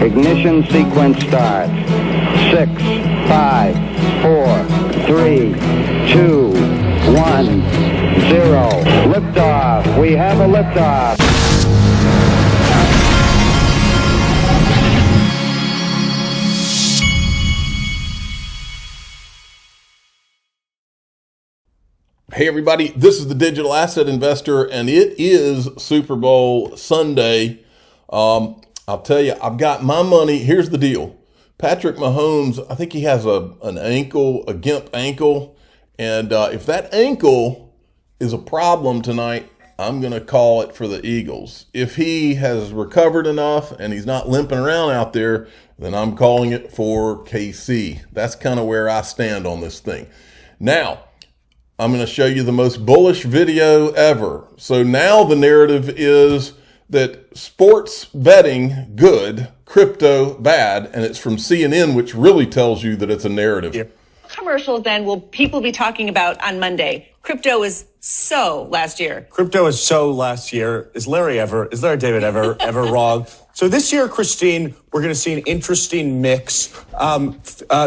Ignition sequence starts. 6, 5, 4, 3, 2, 1, 0. Liftoff. We have a liftoff. Hey everybody, this is the Digital Asset Investor, and it is Super Bowl Sunday. I'll tell you, I've got my money. Here's the deal. Patrick Mahomes, I think he has a gimp ankle. And if that ankle is a problem tonight, I'm going to call it for the Eagles. If he has recovered enough and he's not limping around out there, then I'm calling it for KC. That's kind of where I stand on this thing. Now, I'm going to show you the most bullish video ever. So now the narrative is that sports betting good, crypto bad, and it's from CNN, which really tells you that it's a narrative. Yep. Commercials then will people be talking about on Monday? Crypto is so last year. Crypto is so last year. Is Larry David ever wrong? So this year, Christine, we're going to see an interesting mix.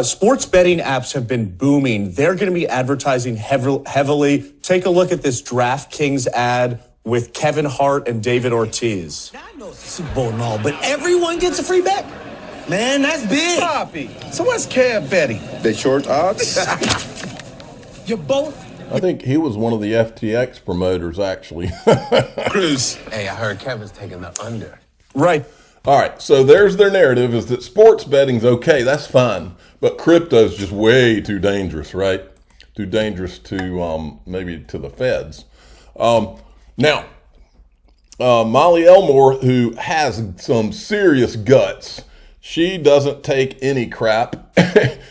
Sports betting apps have been booming. They're going to be advertising heavily. Take a look at this DraftKings ad with Kevin Hart and David Ortiz. I know it's the Super Bowl and all, but everyone gets a free bet. Man, that's big. Poppy. So what's Kev betting? The short odds? You're both. I think he was one of the FTX promoters, actually. Cruz. Hey, I heard Kevin's taking the under. Right. All right, so there's their narrative, is that sports betting's okay, that's fine, but crypto's just way too dangerous, right? Too dangerous to maybe to the feds. Now, Molly Elmore, who has some serious guts, she doesn't take any crap.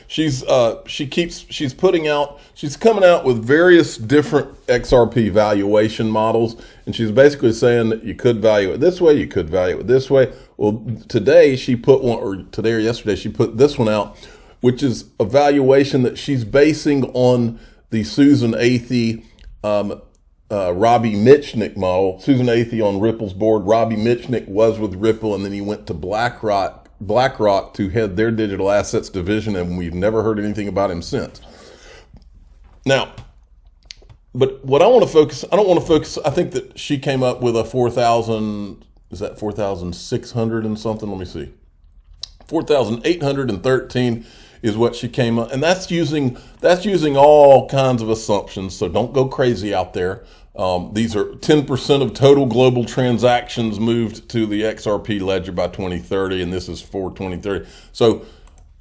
She's coming out with various different XRP valuation models, and she's basically saying that you could value it this way, you could value it this way. Well, today she put one, or today or yesterday she put this one out, which is a valuation that she's basing on the Susan Athey, Robbie Mitchnick model. Susan Athey on Ripple's board. Robbie Mitchnick was with Ripple, and then he went to BlackRock to head their digital assets division, and we've never heard anything about him since. Now, but what I don't want to focus, I think that she came up with a 4,600 and something? Let me see. 4,813 is what she came up, and that's using all kinds of assumptions, so don't go crazy out there. These are 10% of total global transactions moved to the XRP ledger by 2030, and this is for 2030. So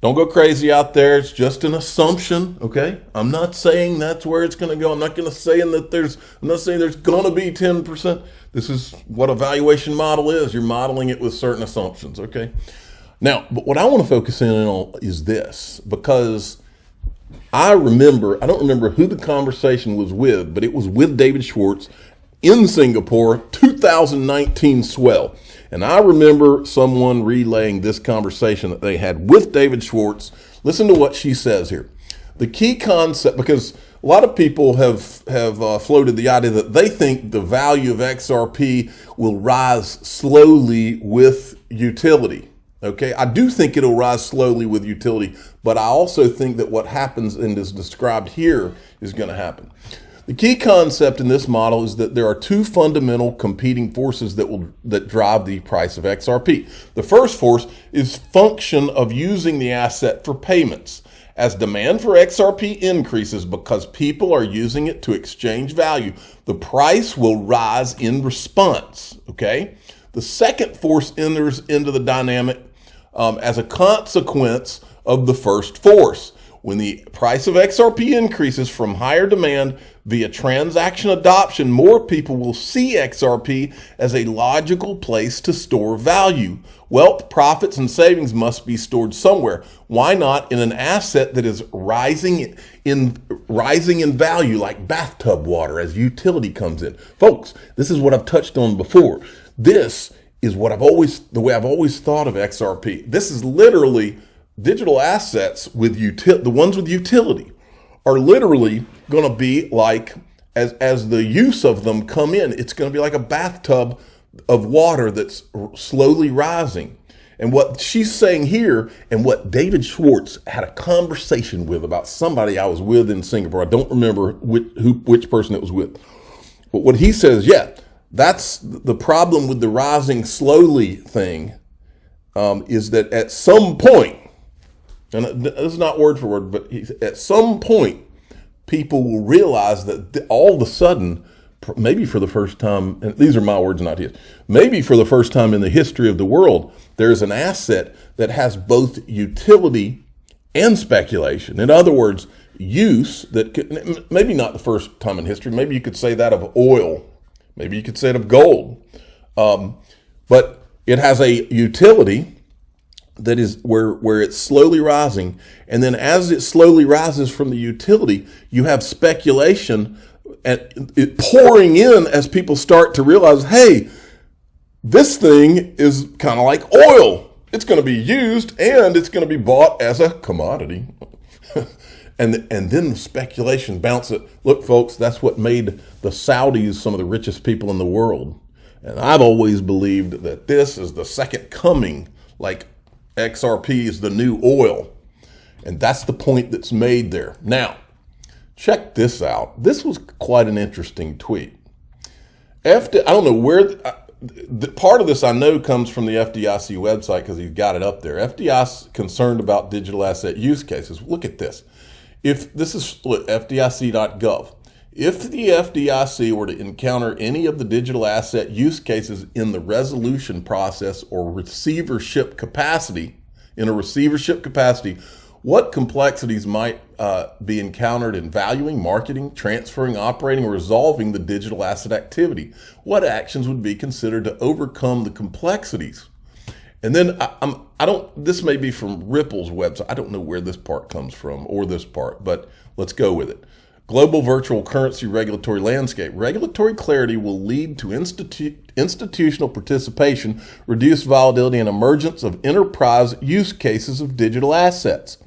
don't go crazy out there. It's just an assumption, okay? I'm not saying that's where it's going to go. I'm not saying there's going to be 10%. This is what a valuation model is. You're modeling it with certain assumptions, okay? Now, but what I want to focus in on is this, because I don't remember who the conversation was with, but it was with David Schwartz in Singapore, 2019 swell. And I remember someone relaying this conversation that they had with David Schwartz. Listen to what she says here. The key concept, because a lot of people have floated the idea that they think the value of XRP will rise slowly with utility. Okay, I do think it'll rise slowly with utility, but I also think that what happens and is described here is going to happen. The key concept in this model is that there are two fundamental competing forces that drive the price of XRP. The first force is function of using the asset for payments. As demand for XRP increases because people are using it to exchange value, the price will rise in response, okay? The second force enters into the dynamic as a consequence of the first force. When the price of XRP increases from higher demand via transaction adoption, more people will see XRP as a logical place to store value. Wealth, profits, and savings must be stored somewhere. Why not in an asset that is rising in value, like bathtub water, as utility comes in? Folks, this is what I've touched on before. This is the way I've always thought of XRP. This is literally digital assets with the ones with utility are literally going to be like, as the use of them come in, it's going to be like a bathtub of water that's slowly rising. And what she's saying here, and what David Schwartz had a conversation with about somebody I was with in Singapore. I don't remember which person it was with. But what he says, yeah, that's the problem with the rising slowly thing, is that at some point, and this is not word for word, but at some point, people will realize that all of a sudden, maybe for the first time, and these are my words, not his, maybe for the first time in the history of the world, there's an asset that has both utility and speculation. In other words, use that could, maybe not the first time in history, maybe you could say that of oil, maybe you could say it of gold, but it has a utility that is where it's slowly rising. And then as it slowly rises from the utility, you have speculation and it pouring in as people start to realize, hey, this thing is kind of like oil. It's going to be used and it's going to be bought as a commodity. and then the speculation bounces. Look, folks, that's what made the Saudis some of the richest people in the world. And I've always believed that this is the second coming, like XRP is the new oil. And that's the point that's made there. Now, check this out. This was quite an interesting tweet. I don't know where, part of this I know comes from the FDIC website because he's got it up there. FDIC concerned about digital asset use cases. Look at this. If this is FDIC.gov. If the FDIC were to encounter any of the digital asset use cases in the resolution process or receivership capacity, what complexities might be encountered in valuing, marketing, transferring, operating, or resolving the digital asset activity? What actions would be considered to overcome the complexities? And then this may be from Ripple's website. I don't know where this part comes from or this part, but let's go with it. Global virtual currency regulatory landscape. Regulatory clarity will lead to institutional participation, reduced volatility, and emergence of enterprise use cases of digital assets.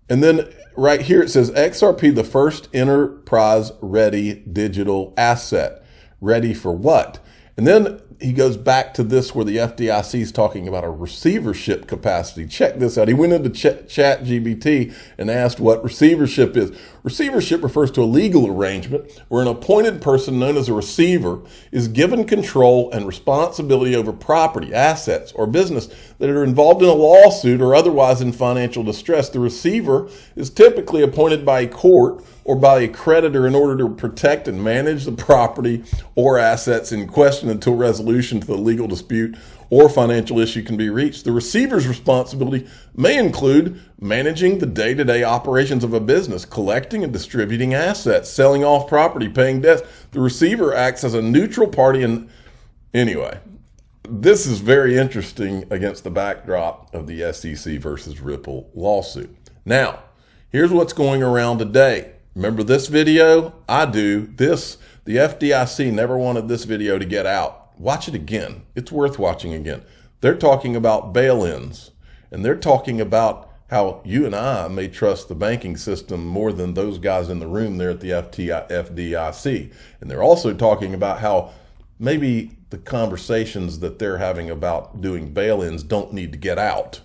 And then right here it says XRP, the first enterprise-ready digital asset. Ready for what? And then he goes back to this where the FDIC is talking about a receivership capacity. Check this out. He went into ChatGPT and asked what receivership is. Receivership refers to a legal arrangement where an appointed person known as a receiver is given control and responsibility over property, assets, or business that are involved in a lawsuit or otherwise in financial distress. The receiver is typically appointed by a court or by a creditor in order to protect and manage the property or assets in question until resolution to the legal dispute or financial issue can be reached. The receiver's responsibility may include managing the day-to-day operations of a business, collecting and distributing assets, selling off property, paying debts. The receiver acts as a neutral party. And anyway, this is very interesting against the backdrop of the SEC versus Ripple lawsuit. Now, here's what's going around today. Remember this video? I do. The FDIC never wanted this video to get out. Watch it again. It's worth watching again. They're talking about bail-ins, and they're talking about how you and I may trust the banking system more than those guys in the room there at the FDIC. And they're also talking about how maybe the conversations that they're having about doing bail-ins don't need to get out.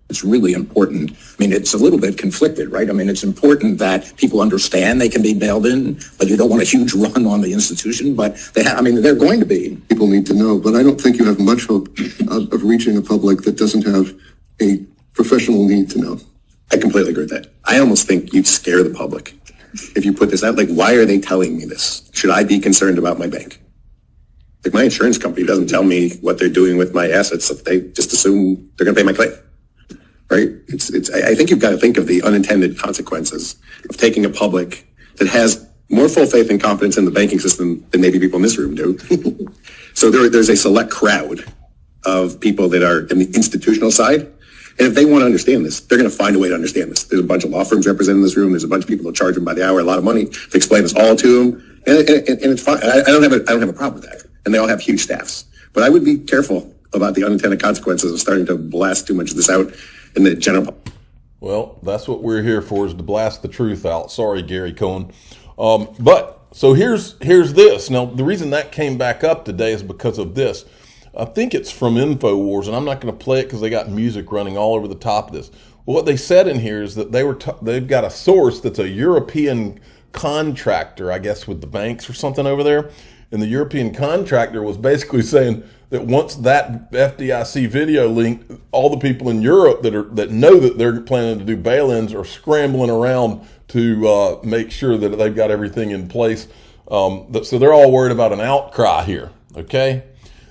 It's really important. I mean, it's a little bit conflicted, right? I mean, it's important that people understand they can be bailed in, but you don't want a huge run on the institution. But they're going to be. People need to know, but I don't think you have much hope of reaching a public that doesn't have a professional need to know. I completely agree with that. I almost think you'd scare the public if you put this out. Like, why are they telling me this? Should I be concerned about my bank? Like, my insurance company doesn't tell me what they're doing with my assets. They just assume they're going to pay my claim. Right? I think you've got to think of the unintended consequences of taking a public that has more full faith and confidence in the banking system than maybe people in this room do. So there's a select crowd of people that are in the institutional side. And if they want to understand this, they're going to find a way to understand this. There's a bunch of law firms represented in this room. There's a bunch of people that charge them by the hour a lot of money to explain this all to them. And it's fine. I don't have a problem with that. And they all have huge staffs. But I would be careful about the unintended consequences of starting to blast too much of this out in the general. Well, that's what we're here for, is to blast the truth out. Sorry, Gary Cohen. So here's this. Now, the reason that came back up today is because of this. I think it's from InfoWars, and I'm not going to play it because they got music running all over the top of this. Well, what they said in here is that they've got a source that's a European contractor, I guess, with the banks or something over there. And the European contractor was basically saying that once that FDIC video leaked, all the people in Europe that know that they're planning to do bail-ins are scrambling around to make sure that they've got everything in place. So they're all worried about an outcry here, okay?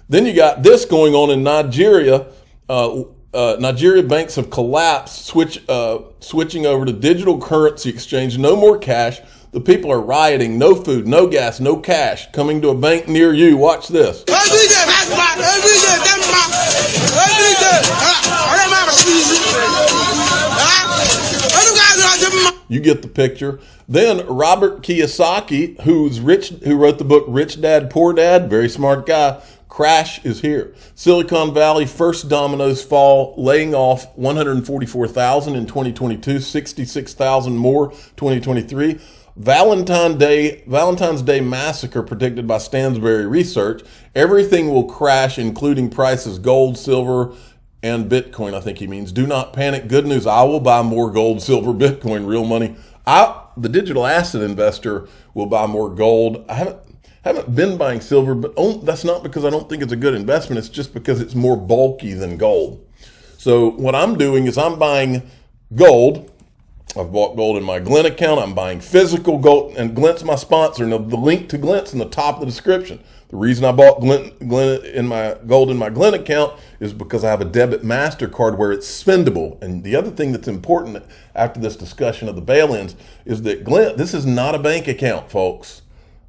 Then you got this going on in Nigeria. Nigeria banks have collapsed, switching over to digital currency exchange, no more cash. The people are rioting, no food, no gas, no cash, coming to a bank near you. Watch this. You get the picture. Then Robert Kiyosaki, who wrote the book Rich Dad, Poor Dad, very smart guy, crash is here. Silicon Valley, first dominoes fall, laying off 144,000 in 2022, 66,000 more 2023. Valentine's Day massacre predicted by Stansberry Research. Everything will crash, including prices, gold, silver, and Bitcoin, I think he means. Do not panic. Good news. I will buy more gold, silver, Bitcoin, real money. The digital asset investor will buy more gold. I haven't been buying silver, but that's not because I don't think it's a good investment. It's just because it's more bulky than gold. So what I'm doing is I'm buying gold. I've bought gold in my Glint account. I'm buying physical gold, and Glint's my sponsor. And the link to Glint's in the top of the description. The reason I bought Glint in my gold in my Glint account is because I have a debit MasterCard where it's spendable. And the other thing that's important after this discussion of the bail-ins is that Glint, this is not a bank account, folks.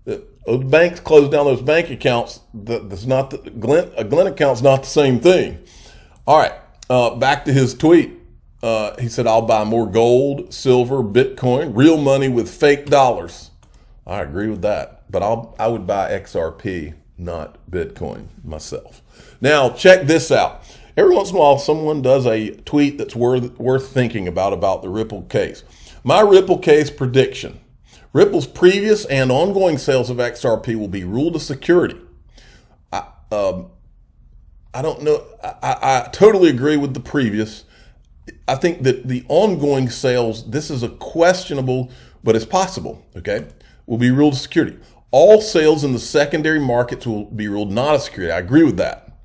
Those banks closed down those bank accounts. That's not a Glint account's not the same thing. All right, back to his tweet. He said, I'll buy more gold, silver, Bitcoin, real money with fake dollars. I agree with that, but I would buy XRP, not Bitcoin myself. Now, check this out. Every once in a while, someone does a tweet that's worth thinking about the Ripple case. My Ripple case prediction. Ripple's previous and ongoing sales of XRP will be ruled a security. I don't know. I totally agree with the previous. I think that the ongoing sales, this is a questionable, but it's possible, okay, will be ruled a security. All sales in the secondary markets will be ruled not a security. I agree with that.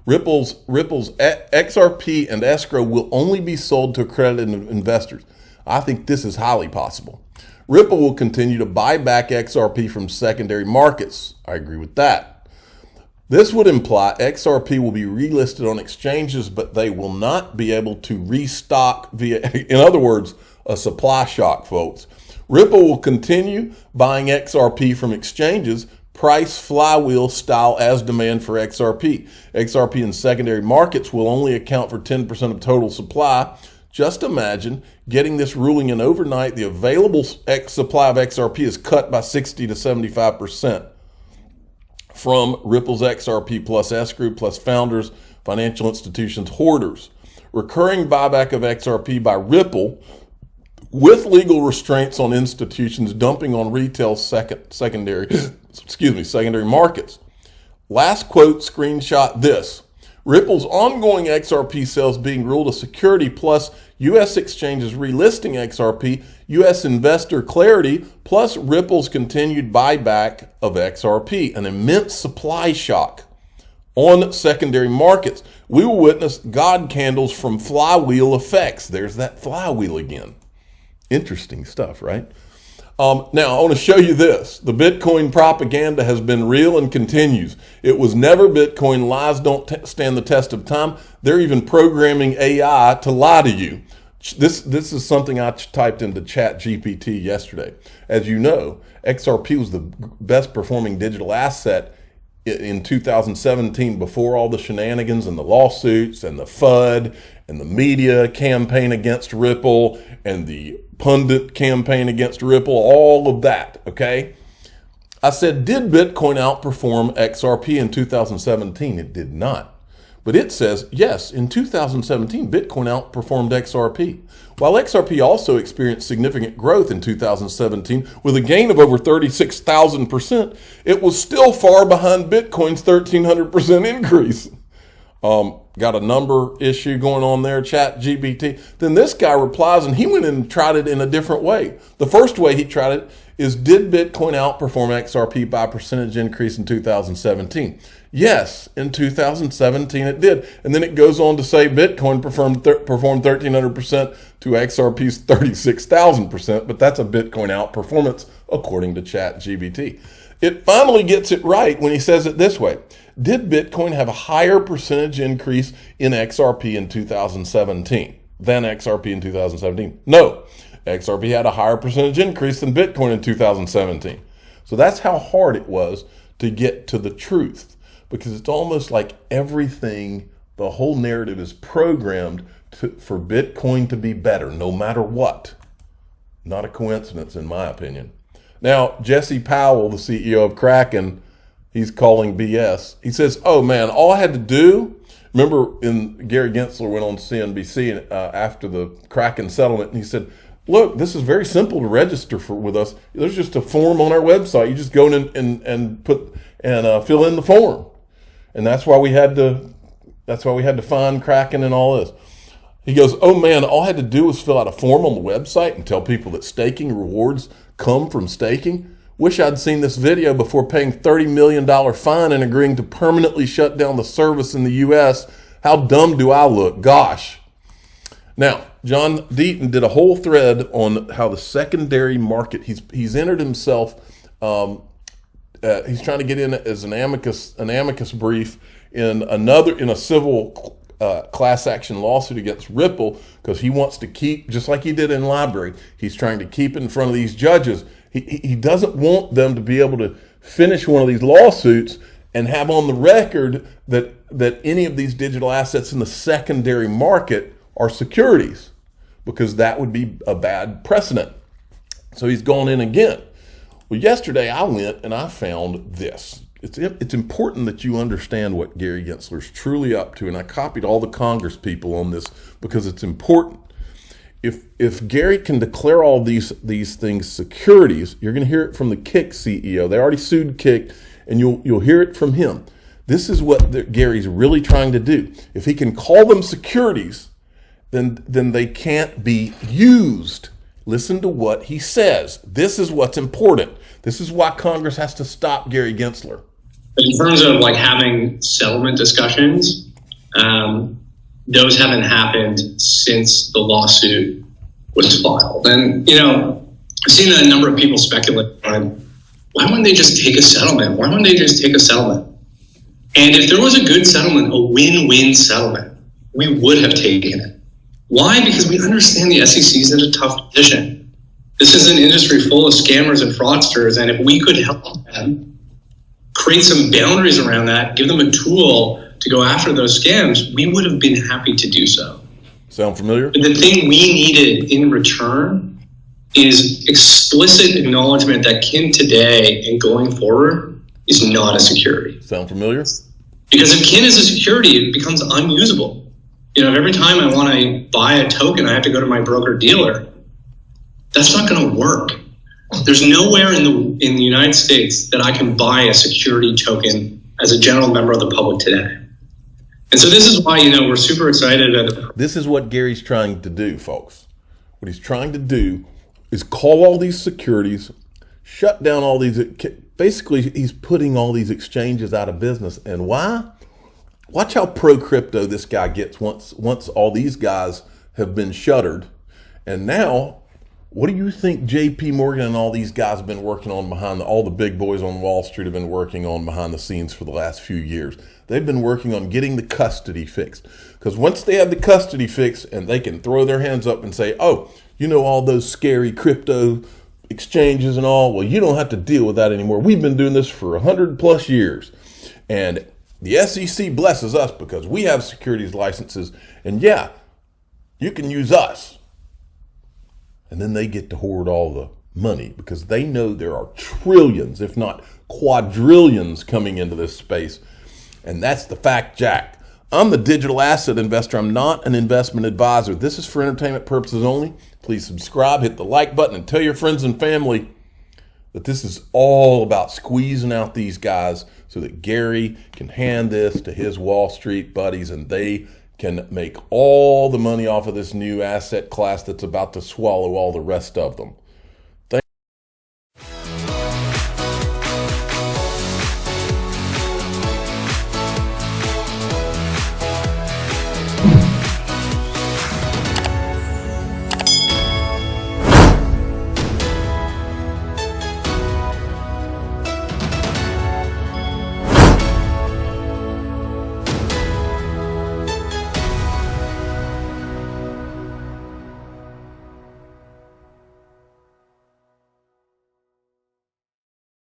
Ripple's XRP and escrow will only be sold to accredited investors. I think this is highly possible. Ripple will continue to buy back XRP from secondary markets. I agree with that. This would imply XRP will be relisted on exchanges, but they will not be able to restock via, in other words, a supply shock, folks. Ripple will continue buying XRP from exchanges, price flywheel style as demand for XRP. XRP in secondary markets will only account for 10% of total supply. Just imagine getting this ruling in overnight. The available supply of XRP is cut by 60 to 75%. From Ripple's XRP plus escrow plus founders, financial institutions, hoarders. Recurring buyback of XRP by Ripple with legal restraints on institutions dumping on retail secondary markets. Last quote, screenshot this. Ripple's ongoing XRP sales being ruled a security plus U.S. exchanges relisting XRP, U.S. investor clarity, plus Ripple's continued buyback of XRP, an immense supply shock on secondary markets. We will witness God candles from flywheel effects. There's that flywheel again. Interesting stuff, right? Now, I want to show you this. The Bitcoin propaganda has been real and continues. It was never Bitcoin. Lies don't stand the test of time. They're even programming AI to lie to you. This is something I typed into ChatGPT yesterday. As you know, XRP was the best performing digital asset in 2017 before all the shenanigans and the lawsuits and the FUD and the media campaign against Ripple and the pundit campaign against Ripple, all of that, okay? I said, did Bitcoin outperform XRP in 2017? It did not. But it says, yes, in 2017, Bitcoin outperformed XRP. While XRP also experienced significant growth in 2017 with a gain of over 36,000%, it was still far behind Bitcoin's 1,300% increase. got a number issue going on there, ChatGPT. Then this guy replies, and he went and tried it in a different way. The first way he tried it is, did Bitcoin outperform XRP by a percentage increase in 2017? Yes, in 2017 it did. And then it goes on to say Bitcoin performed 1,300% to XRP's 36,000%, but that's a Bitcoin outperformance according to ChatGPT. It finally gets it right when he says it this way. Did Bitcoin have a higher percentage increase in XRP in 2017 than XRP in 2017? No. XRP had a higher percentage increase than Bitcoin in 2017. So that's how hard it was to get to the truth, because it's almost like everything, the whole narrative is programmed for Bitcoin to be better no matter what. Not a coincidence, in my opinion. Now, Jesse Powell, the CEO of Kraken, he's calling BS. He says, oh man, all I had to do, remember Gary Gensler went on CNBC after the Kraken settlement, and he said, look, this is very simple to register with us. There's just a form on our website. You just go in and fill in the form. And that's why we had to find Kraken and all this. He goes, oh man, all I had to do was fill out a form on the website and tell people that staking rewards come from staking. Wish I'd seen this video before paying $30 million fine and agreeing to permanently shut down the service in the U.S. How dumb do I look? Gosh. Now, John Deaton did a whole thread on how the secondary market, he's entered himself, he's trying to get in as an amicus brief in a civil class action lawsuit against Ripple, because he wants to keep, just like he did in Library, he's trying to keep it in front of these judges. He doesn't want them to be able to finish one of these lawsuits and have on the record that any of these digital assets in the secondary market are securities, because that would be a bad precedent. So he's gone in again. Well, yesterday I went and I found this. It's important that you understand what Gary Gensler's truly up to, and I copied all the Congress people on this because it's important. If Gary can declare all these things securities, you're going to hear it from the Kik CEO. They already sued Kik, and you'll hear it from him. This is what Gary's really trying to do. If he can call them securities, then they can't be used. Listen to what he says. This is what's important. This is why Congress has to stop Gary Gensler. In terms of like having settlement discussions, those haven't happened since the lawsuit was filed. And, I've seen a number of people speculate on why wouldn't they just take a settlement? Why wouldn't they just take a settlement? And if there was a good settlement, a win-win settlement, we would have taken it. Why? Because we understand the SEC is in a tough position. This is an industry full of scammers and fraudsters, and if we could help them create some boundaries around that, give them a tool to go after those scams, we would have been happy to do so. Sound familiar? But the thing we needed in return is explicit acknowledgement that Kin today and going forward is not a security. Sound familiar? Because if Kin is a security, it becomes unusable. If every time I want to buy a token, I have to go to my broker dealer, that's not going to work. There's nowhere in the United States that I can buy a security token as a general member of the public today. And so this is why, we're super excited. This is what Gary's trying to do, folks. What he's trying to do is call all these securities, shut down all these, basically he's putting all these exchanges out of business. And why? Watch how pro-crypto this guy gets once all these guys have been shuttered. And now, what do you think JP Morgan and all these guys have been working on all the big boys on Wall Street have been working on behind the scenes for the last few years? They've been working on getting the custody fixed. Because once they have the custody fixed and they can throw their hands up and say, oh, all those scary crypto exchanges and all, well, you don't have to deal with that anymore. We've been doing this for 100+ years. And the SEC blesses us because we have securities licenses. And yeah, you can use us. And then they get to hoard all the money because they know there are trillions, if not quadrillions, coming into this space. And that's the fact, Jack. I'm the digital asset investor. I'm not an investment advisor. This is for entertainment purposes only. Please subscribe, hit the like button, and tell your friends and family that this is all about squeezing out these guys so that Gary can hand this to his Wall Street buddies and they can make all the money off of this new asset class that's about to swallow all the rest of them.